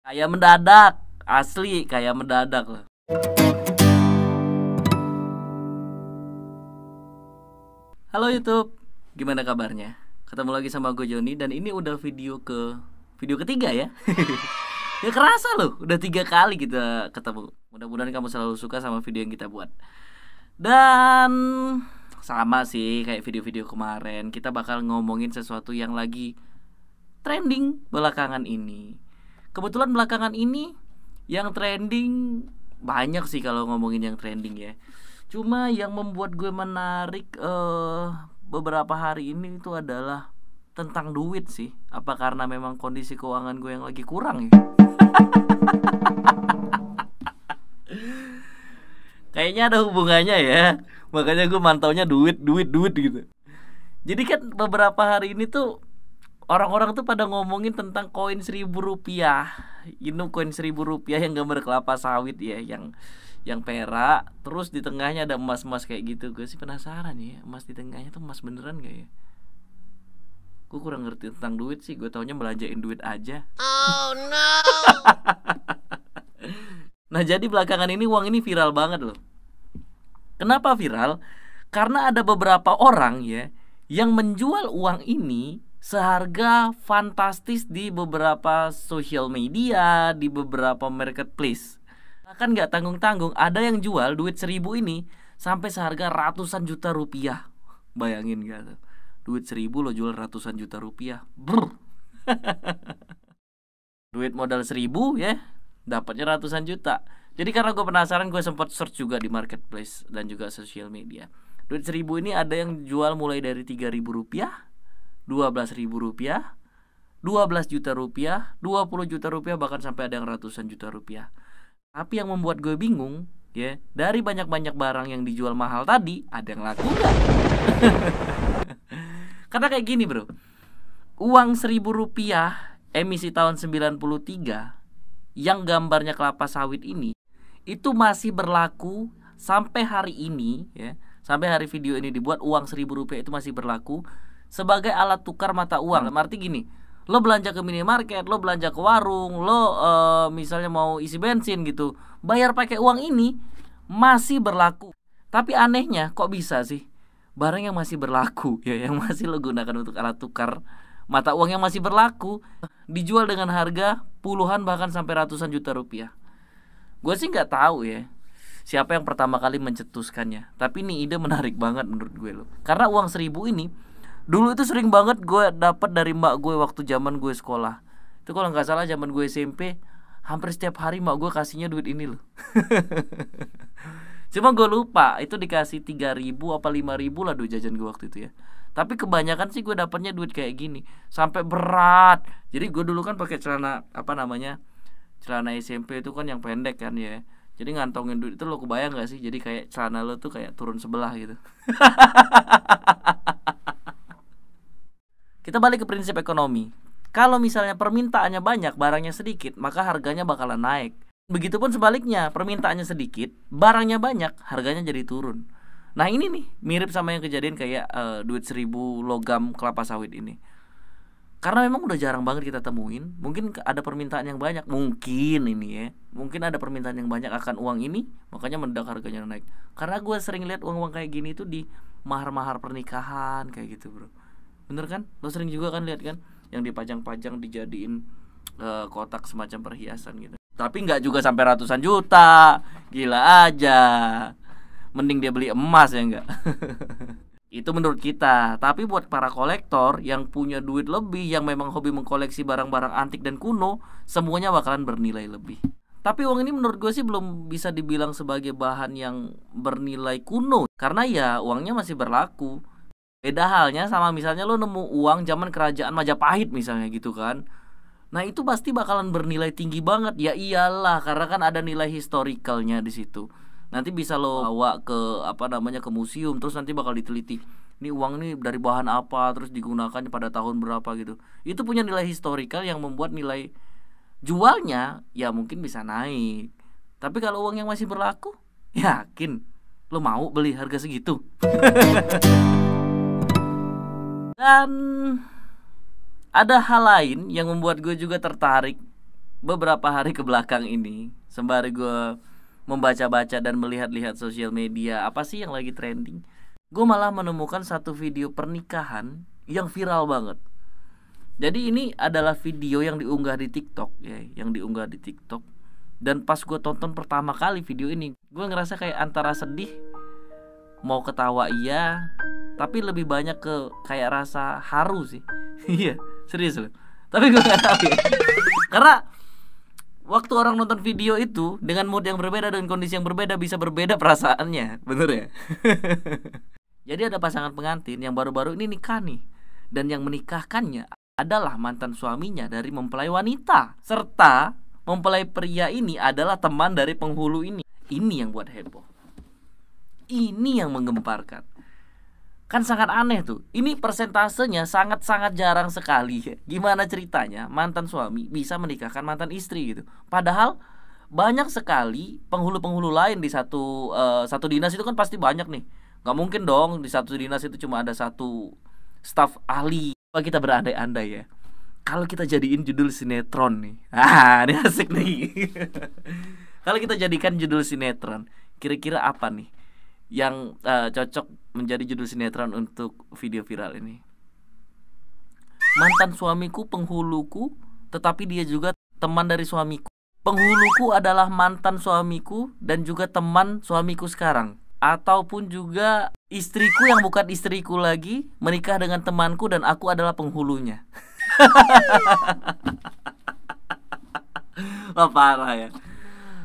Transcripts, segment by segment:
Kayak mendadak, asli kayak mendadak loh. Halo YouTube, gimana kabarnya? Ketemu lagi sama gue Joni dan ini udah video ketiga ya. Ya kerasa loh, udah 3 kali kita ketemu. Mudah-mudahan kamu selalu suka sama video yang kita buat. Dan sama sih kayak video-video kemarin, kita bakal ngomongin sesuatu yang lagi trending belakangan ini. Kebetulan belakangan ini yang trending banyak sih kalau ngomongin yang trending ya. Cuma yang membuat gue menarik beberapa hari ini itu adalah tentang duit sih. Apa karena memang kondisi keuangan gue yang lagi kurang ya? Kayaknya ada hubungannya ya. Makanya gue mantaunya duit gitu. Jadi kan beberapa hari ini tuh orang-orang tuh pada ngomongin tentang koin Rp1.000. Koin Rp1.000 yang gambar kelapa sawit ya, yang perak, terus di tengahnya ada emas-emas kayak gitu. Gue sih penasaran ya, emas di tengahnya tuh emas beneran gak ya? Gue kurang ngerti tentang duit sih, gue taunya belanjain duit aja. Oh no. Nah jadi belakangan ini uang ini viral banget loh. Kenapa viral? Karena ada beberapa orang ya yang menjual uang ini seharga fantastis di beberapa social media, di beberapa marketplace. Bahkan gak tanggung-tanggung, ada yang jual duit 1.000 ini sampai seharga ratusan juta rupiah. Bayangin gak tuh? Duit 1.000 lo jual ratusan juta rupiah. Brr. Duit modal 1.000 ya, dapatnya ratusan juta. Jadi karena gue penasaran, gue sempat search juga di marketplace dan juga social media. Duit 1.000 ini ada yang jual mulai dari 3.000 rupiah, 12.000 rupiah, 12 juta rupiah, 20 juta rupiah, bahkan sampai ada yang ratusan juta rupiah. Tapi yang membuat gue bingung ya, dari banyak-banyak barang yang dijual mahal tadi, ada yang laku gak? Karena kayak gini bro, uang 1.000 rupiah emisi tahun 93 yang gambarnya kelapa sawit ini, itu masih berlaku sampai hari ini ya. Sampai hari video ini dibuat, uang 1.000 rupiah itu masih berlaku sebagai alat tukar mata uang. Arti gini, lo belanja ke minimarket, lo belanja ke warung, lo misalnya mau isi bensin gitu, bayar pakai uang ini masih berlaku. Tapi anehnya kok bisa sih barang yang masih berlaku ya, yang masih lo gunakan untuk alat tukar mata uang yang masih berlaku, dijual dengan harga puluhan bahkan sampai ratusan juta rupiah. Gue sih nggak tahu ya siapa yang pertama kali mencetuskannya, tapi ini ide menarik banget menurut gue loh. Karena uang 1.000 ini dulu itu sering banget gue dapat dari mbak gue waktu zaman gue sekolah. Itu kalau nggak salah zaman gue SMP, hampir setiap hari mbak gue kasihnya duit ini loh. Cuma gue lupa itu dikasih 3.000 apa 5.000 lah duit jajan gue waktu itu ya. Tapi kebanyakan sih gue dapatnya duit kayak gini, sampai berat. Jadi gue dulu kan pakai celana celana SMP itu kan yang pendek kan ya. Jadi ngantongin duit itu lo kebayang gak sih? Jadi kayak celana lo tuh kayak turun sebelah gitu. Kita balik ke prinsip ekonomi. Kalau misalnya permintaannya banyak, barangnya sedikit, maka harganya bakalan naik. Begitupun sebaliknya, permintaannya sedikit, barangnya banyak, harganya jadi turun. Nah ini nih mirip sama yang kejadian kayak duit 1.000 logam kelapa sawit ini. Karena memang udah jarang banget kita temuin. Mungkin ada permintaan yang banyak, mungkin ini ya, mungkin ada permintaan yang banyak akan uang ini, makanya mendadak harganya naik. Karena gue sering lihat uang-uang kayak gini tuh di mahar-mahar pernikahan kayak gitu bro. Bener kan? Lo sering juga kan lihat kan, yang dipajang-pajang dijadiin kotak semacam perhiasan gitu. Tapi nggak juga sampai ratusan juta, gila aja. Mending dia beli emas ya enggak. Itu menurut kita. Tapi buat para kolektor yang punya duit lebih, yang memang hobi mengkoleksi barang-barang antik dan kuno, semuanya bakalan bernilai lebih. Tapi uang ini menurut gue sih belum bisa dibilang sebagai bahan yang bernilai kuno, karena ya uangnya masih berlaku. Beda halnya sama misalnya lo nemu uang zaman kerajaan Majapahit misalnya gitu kan. Nah itu pasti bakalan bernilai tinggi banget. Ya iyalah, karena kan ada nilai historicalnya di situ. Nanti bisa lo bawa ke ke museum, terus nanti bakal diteliti. Ini uang nih dari bahan apa, terus digunakan pada tahun berapa gitu. Itu punya nilai historical yang membuat nilai jualnya ya mungkin bisa naik. Tapi kalau uang yang masih berlaku, yakin lo mau beli harga segitu? Dan ada hal lain yang membuat gue juga tertarik beberapa hari ke belakang ini, sembari gue membaca-baca dan melihat-lihat sosial media, apa sih yang lagi trending, gue malah menemukan satu video pernikahan yang viral banget. Jadi ini adalah video yang diunggah di TikTok ya, Dan pas gue tonton pertama kali video ini, gue ngerasa kayak antara sedih, mau ketawa iya, tapi lebih banyak ke kayak rasa haru sih. Iya, serius loh. Tapi gue gak tahu ya. Karena waktu orang nonton video itu dengan mood yang berbeda dan kondisi yang berbeda, bisa berbeda perasaannya, bener ya? Jadi ada pasangan pengantin yang baru-baru ini nikah nih, dan yang menikahkannya adalah mantan suaminya dari mempelai wanita, serta mempelai pria ini adalah teman dari penghulu ini. Ini yang buat heboh, ini yang menggemparkan. Kan sangat aneh tuh. Ini persentasenya sangat-sangat jarang sekali ya. Gimana ceritanya mantan suami bisa menikahkan mantan istri gitu. Padahal banyak sekali penghulu-penghulu lain di satu dinas itu kan pasti banyak nih. Gak mungkin dong di satu dinas itu cuma ada satu staf ahli. Kita berandai-andai ya, kalau kita jadiin judul sinetron nih, ini asik nih. Kalau kita jadikan judul sinetron, kira-kira apa nih yang cocok menjadi judul sinetron untuk video viral ini? Mantan suamiku penghuluku, tetapi dia juga teman dari suamiku. Penghuluku adalah mantan suamiku dan juga teman suamiku sekarang. Ataupun juga istriku yang bukan istriku lagi menikah dengan temanku dan aku adalah penghulunya. Wah, parah ya.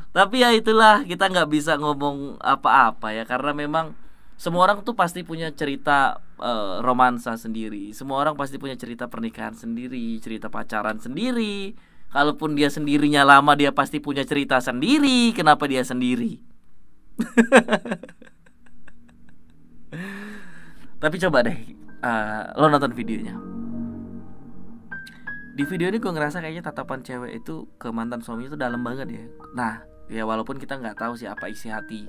Tapi ya itulah, kita nggak bisa ngomong apa-apa ya, karena memang semua orang tuh pasti punya cerita romansa sendiri. Semua orang pasti punya cerita pernikahan sendiri, cerita pacaran sendiri. Kalaupun dia sendirinya lama, dia pasti punya cerita sendiri. Kenapa dia sendiri? Tapi coba deh lo nonton videonya. Di video ini gue ngerasa kayaknya tatapan cewek itu ke mantan suaminya itu dalam banget ya. Nah ya, walaupun kita gak tahu sih apa isi hati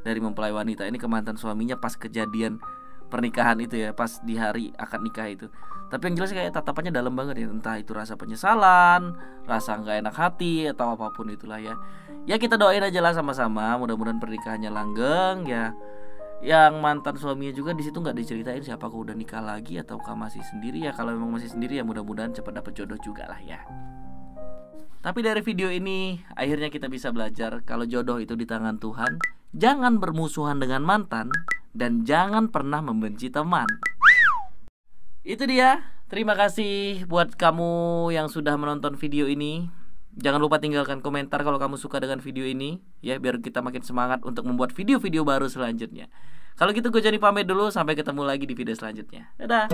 dari mempelai wanita ini ke mantan suaminya pas kejadian pernikahan itu ya, pas di hari akad nikah itu. Tapi yang jelas kayak tatapannya dalam banget ya. Entah itu rasa penyesalan, rasa gak enak hati, atau apapun itulah ya. Ya kita doain aja lah sama-sama, mudah-mudahan pernikahannya langgeng ya. Yang mantan suaminya juga di situ nggak diceritain siapa kau udah nikah lagi ataukah masih sendiri ya. Kalau memang masih sendiri ya mudah-mudahan cepat dapat jodoh juga lah ya. Tapi dari video ini akhirnya kita bisa belajar kalau jodoh itu di tangan Tuhan. Jangan bermusuhan dengan mantan dan jangan pernah membenci teman. Itu dia. Terima kasih buat kamu yang sudah menonton video ini. Jangan lupa tinggalkan komentar kalau kamu suka dengan video ini ya, biar kita makin semangat untuk membuat video-video baru selanjutnya. Kalau gitu gue jadi pamit dulu, sampai ketemu lagi di video selanjutnya. Dadah.